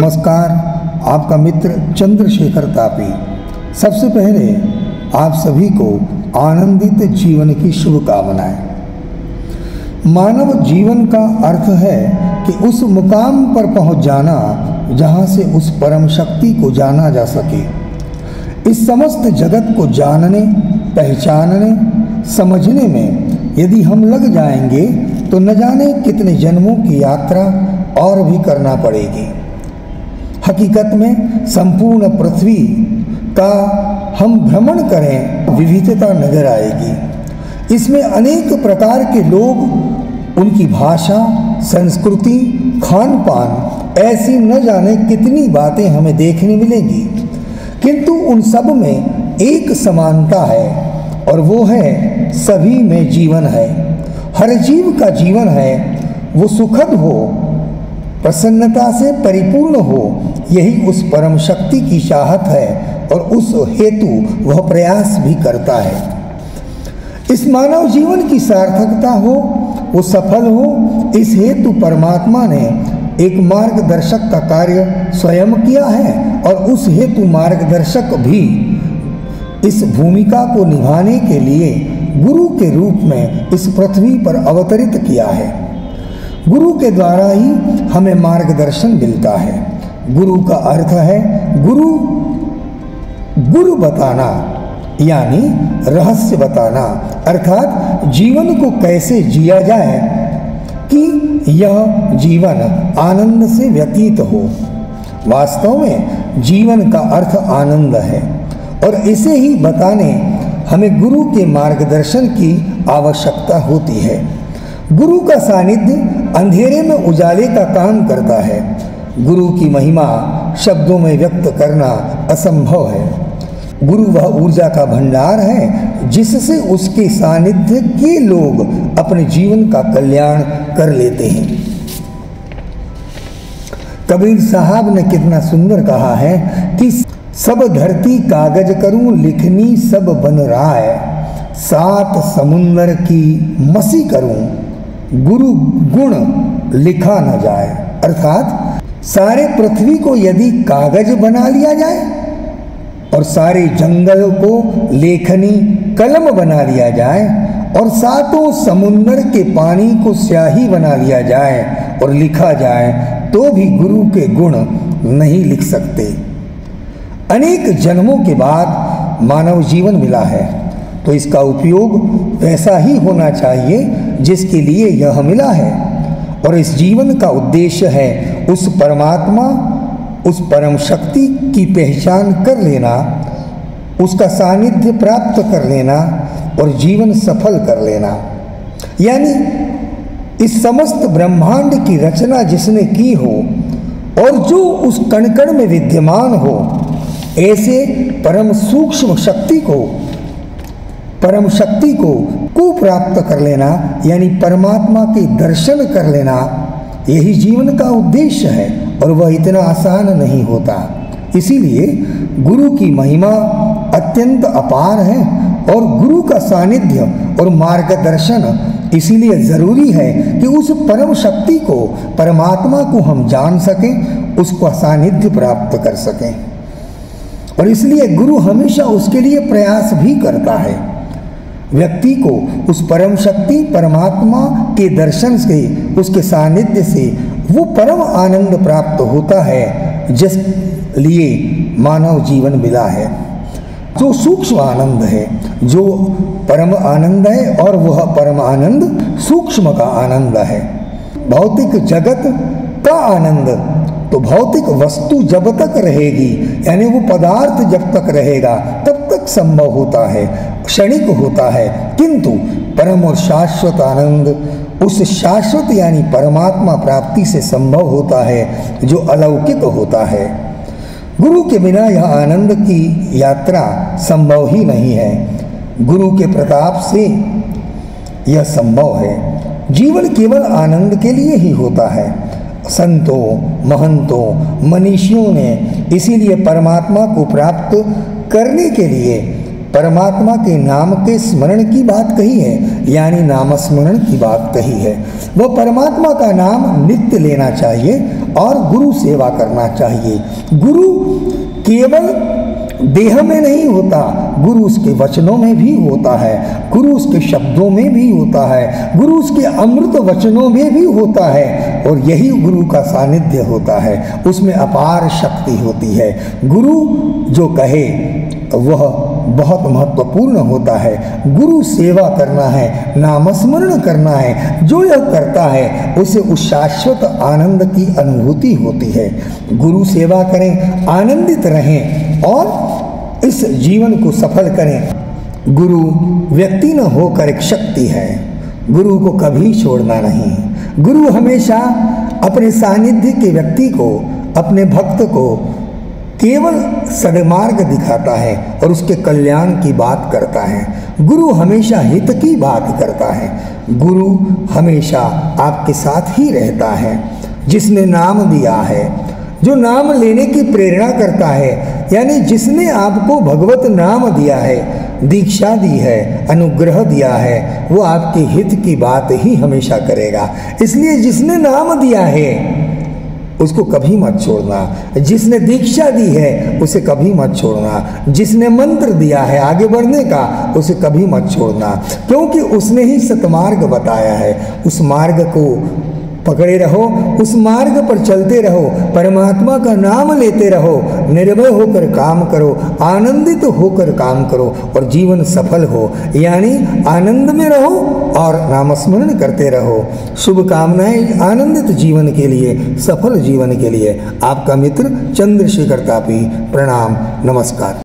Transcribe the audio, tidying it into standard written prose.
नमस्कार, आपका मित्र चंद्रशेखर तापी। सबसे पहले आप सभी को आनंदित जीवन की शुभकामनाएं। मानव जीवन का अर्थ है कि उस मुकाम पर पहुंच जाना जहां से उस परम शक्ति को जाना जा सके। इस समस्त जगत को जानने, पहचानने, समझने में यदि हम लग जाएंगे तो न जाने कितने जन्मों की यात्रा और भी करना पड़ेगी। हकीकत में संपूर्ण पृथ्वी का हम भ्रमण करें, विविधता नजर आएगी। इसमें अनेक प्रकार के लोग, उनकी भाषा, संस्कृति, खान पान, ऐसी न जाने कितनी बातें हमें देखने मिलेंगी, किंतु उन सब में एक समानता है और वो है सभी में जीवन है। हर जीव का जीवन है वो सुखद हो, प्रसन्नता से परिपूर्ण हो, यही उस परम शक्ति की चाहत है और उस हेतु वह प्रयास भी करता है। इस मानव जीवन की सार्थकता हो, वो सफल हो, इस हेतु परमात्मा ने एक मार्गदर्शक का कार्य स्वयं किया है और उस हेतु मार्गदर्शक भी इस भूमिका को निभाने के लिए गुरु के रूप में इस पृथ्वी पर अवतरित किया है। गुरु के द्वारा ही हमें मार्गदर्शन मिलता है। गुरु का अर्थ है गुरु बताना, यानी रहस्य बताना, अर्थात जीवन को कैसे जिया जाए कि यह जीवन आनंद से व्यतीत हो। वास्तव में जीवन का अर्थ आनंद है और इसे ही बताने हमें गुरु के मार्गदर्शन की आवश्यकता होती है। गुरु का सानिध्य अंधेरे में उजाले का काम करता है। गुरु की महिमा शब्दों में व्यक्त करना असंभव है। गुरु वह ऊर्जा का भंडार है जिससे उसके सानिध्य के लोग अपने जीवन का कल्याण कर लेते हैं। कबीर साहब ने कितना सुंदर कहा है कि सब धरती कागज करूं, लिखनी सब बन राय, सात समुंदर की मसी करूं, गुरु गुण लिखा न जाए। अर्थात सारे पृथ्वी को यदि कागज बना लिया जाए और सारे जंगल को लेखनी कलम बना लिया जाए और सातों समुंदर के पानी को स्याही बना लिया जाए और लिखा जाए तो भी गुरु के गुण नहीं लिख सकते। अनेक जन्मों के बाद मानव जीवन मिला है तो इसका उपयोग वैसा ही होना चाहिए जिसके लिए यह मिला है। और इस जीवन का उद्देश्य है उस परमात्मा, उस परम शक्ति की पहचान कर लेना, उसका सानिध्य प्राप्त कर लेना और जीवन सफल कर लेना। यानी इस समस्त ब्रह्मांड की रचना जिसने की हो और जो उस कण कण में विद्यमान हो, ऐसे परम सूक्ष्म शक्ति को, परम शक्ति को प्राप्त कर लेना, यानी परमात्मा के दर्शन कर लेना, यही जीवन का उद्देश्य है और वह इतना आसान नहीं होता। इसीलिए गुरु की महिमा अत्यंत अपार है और गुरु का सानिध्य और मार्गदर्शन इसीलिए जरूरी है कि उस परम शक्ति को, परमात्मा को हम जान सकें, उसका सानिध्य प्राप्त कर सकें। और इसलिए गुरु हमेशा उसके लिए प्रयास भी करता है। व्यक्ति को उस परम शक्ति परमात्मा के दर्शन से, उसके सानिध्य से वो परम आनंद प्राप्त होता है जिस लिए मानव जीवन मिला है। जो सूक्ष्म आनंद है, जो परम आनंद है और वह परम आनंद सूक्ष्म का आनंद है। भौतिक जगत का आनंद तो भौतिक वस्तु जब तक रहेगी, यानी वो पदार्थ जब तक रहेगा तब तक संभव होता है, क्षणिक होता है, किंतु परम और शाश्वत आनंद उस शाश्वत यानी परमात्मा प्राप्ति से संभव होता है जो अलौकिक होता है। गुरु के बिना यह आनंद की यात्रा संभव ही नहीं है। गुरु के प्रताप से यह संभव है। जीवन केवल आनंद के लिए ही होता है। संतों, महंतों, मनीषियों ने इसीलिए परमात्मा को प्राप्त करने के लिए परमात्मा के नाम के स्मरण की बात कही है, यानी नामस्मरण की बात कही है। वह परमात्मा का नाम नित्य लेना चाहिए और गुरु सेवा करना चाहिए। गुरु केवल देह में नहीं होता, गुरु उसके वचनों में भी होता है, गुरु उसके शब्दों में भी होता है, गुरु उसके अमृत वचनों में भी होता है, और यही गुरु का सानिध्य होता है। उसमें अपार शक्ति होती है। गुरु जो कहे वह बहुत महत्वपूर्ण होता है। गुरु सेवा करना है, नामस्मरण करना है, जो यह करता है उसे उस शाश्वत आनंद की अनुभूति होती है। गुरु सेवा करें, आनंदित रहें और इस जीवन को सफल करें। गुरु व्यक्ति न होकर एक शक्ति है। गुरु को कभी छोड़ना नहीं। गुरु हमेशा अपने सानिध्य के व्यक्ति को, अपने भक्त को केवल सन्मार्ग दिखाता है और उसके कल्याण की बात करता है। गुरु हमेशा हित की बात करता है। गुरु हमेशा आपके साथ ही रहता है। जिसने नाम दिया है, जो नाम लेने की प्रेरणा करता है, यानी जिसने आपको भगवत नाम दिया है, दीक्षा दी है, अनुग्रह दिया है, वो आपके हित की बात ही हमेशा करेगा। इसलिए जिसने नाम दिया है उसको कभी मत छोड़ना। जिसने दीक्षा दी है उसे कभी मत छोड़ना। जिसने मंत्र दिया है आगे बढ़ने का उसे कभी मत छोड़ना, क्योंकि उसने ही सतमार्ग बताया है। उस मार्ग को पकड़े रहो, उस मार्ग पर चलते रहो, परमात्मा का नाम लेते रहो, निर्भय होकर काम करो, आनंदित होकर काम करो और जीवन सफल हो, यानी आनंद में रहो और नामस्मरण करते रहो। शुभकामनाएं आनंदित जीवन के लिए, सफल जीवन के लिए। आपका मित्र चंद्रशेखर तापी। प्रणाम, नमस्कार।